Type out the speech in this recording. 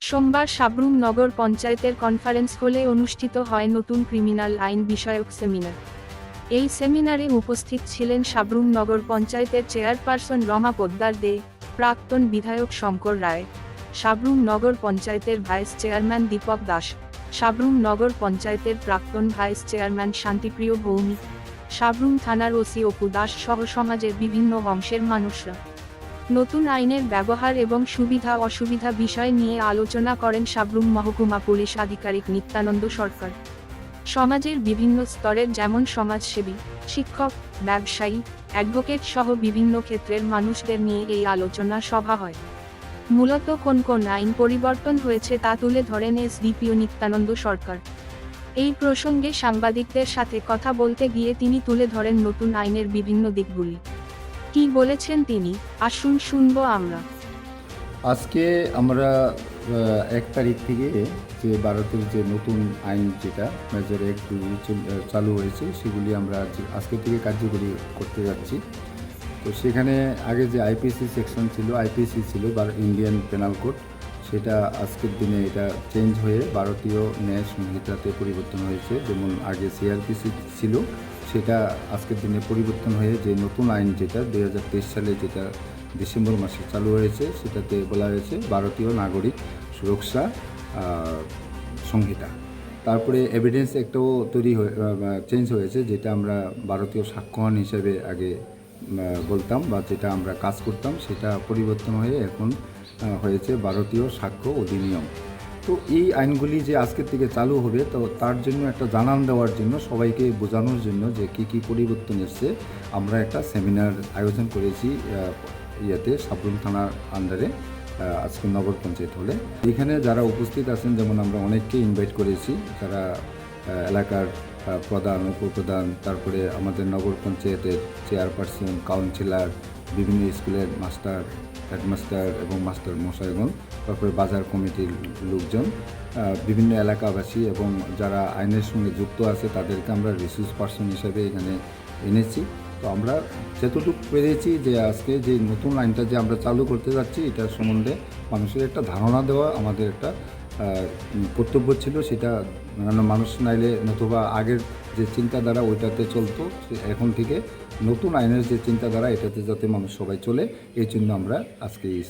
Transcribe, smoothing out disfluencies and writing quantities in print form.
সোমবার সাবরুম নগর পঞ্চায়েতের কনফারেন্স হলে অনুষ্ঠিত হয় নতুন ক্রিমিনাল আইন বিষয়ক সেমিনার। এই সেমিনারে উপস্থিত ছিলেন সাবরুম নগর পঞ্চায়েতের চেয়ারপারসন রমা পোদ্দার দে, প্রাক্তন বিধায়ক শঙ্কর রায়, সাবরুম নগর পঞ্চায়েতের ভাইস চেয়ারম্যান দীপক দাস, সাবরুম নগর পঞ্চায়েতের প্রাক্তন ভাইস চেয়ারম্যান শান্তিপ্রিয় ভৌমিক, সাবরুম থানার ওসি অপু দাস সহ সমাজের বিভিন্ন অংশের মানুষরা। নতুন আইনের ব্যবহার এবং সুবিধা অসুবিধা বিষয় নিয়ে আলোচনা করেন সাবরুম মহকুমা পুলিশ আধিকারিক নিত্যানন্দ সরকার। সমাজের বিভিন্ন স্তরের যেমন সমাজসেবী, শিক্ষক, ব্যবসায়ী, অ্যাডভোকেট সহ বিভিন্ন ক্ষেত্রের মানুষদের নিয়ে এই আলোচনা সভা হয়। মূলত কোন কোন আইন পরিবর্তন হয়েছে তা তুলে ধরেন এসডিপিও নিত্যানন্দ সরকার। এই প্রসঙ্গে সাংবাদিকদের সাথে কথা বলতে গিয়ে তিনি তুলে ধরেন নতুন আইনের বিভিন্ন দিকগুলি। কি বলেছেন তিনি, আসুন শুনবো আমরা। আজকে আমরা 1 তারিখ থেকে যে ভারতের যে নতুন আইন যেটা মেজর অ্যাক্ট চালু হয়েছে সেগুলি আমরা আজকে থেকে কার্যকরী করতে যাচ্ছি। তো সেখানে আগে যে আইপিসি সেকশন ছিল, আইপিসি ছিল বা ইন্ডিয়ান পেনাল কোড, সেটা আজকের দিনে এটা চেঞ্জ হয়ে ভারতীয় ন্যায় সংহিতাতে পরিবর্তন হয়েছে। যেমন আগে সিআরপিসি ছিল, সেটা আজকের দিনে পরিবর্তন হয়ে যে নতুন আইন যেটা 2023 সালে যেটা ডিসেম্বর মাসে চালু হয়েছে, সেটাতে বলা হয়েছে ভারতীয় নাগরিক সুরক্ষা সংহিতা। তারপরে এভিডেন্স একটাও চেঞ্জ হয়েছে, যেটা আমরা ভারতীয় সাক্ষ্যবান হিসেবে আগে বলতাম বা যেটা আমরা কাজ করতাম, সেটা পরিবর্তন হয়ে এখন হয়েছে ভারতীয় সাক্ষ্য অধিনিয়ম। তো এই আইনগুলি যে আজকের থেকে চালু হবে, তো তার জন্য একটা জানান দেওয়ার জন্য, সবাইকে বোঝানোর জন্য যে কী পরিবর্তন এসছে, আমরা একটা সেমিনার আয়োজন করেছি সাবরুম থানার আন্ডারে আজকে নগর পঞ্চায়েত হলে। এখানে যারা উপস্থিত আছেন, যেমন আমরা অনেককে ইনভাইট করেছি, যারা এলাকার প্রধান, উপপ্রধান, তারপরে আমাদের নগর পঞ্চায়েতের চেয়ারপারসন, কাউন্সিলর, বিভিন্ন স্কুলের মাস্টার, হেডমাস্টার এবং মাস্টার মশাইগণ, তারপরে বাজার কমিটির লোকজন, বিভিন্ন এলাকাবাসী এবং যারা আইনের সঙ্গে যুক্ত আছে তাদেরকে আমরা রিসোর্স পার্সন হিসেবে এখানে এনেছি। তো আমরা যতটুকু পেরেছি যে আজকে যে নতুন আইনটা যে আমরা চালু করতে যাচ্ছি, এটার সম্বন্ধে মানুষের একটা ধারণা দেওয়া আমাদের একটা কর্তব্য ছিল। সেটা মানুষ নাইলে নতুবা আগের যে চিন্তাধারা ওইটাতে চলতো, এখন থেকে নতুন আইনের যে চিন্তাধারা এটাতে যাতে মানুষ সবাই চলে, এই জন্য আমরা আজকে এই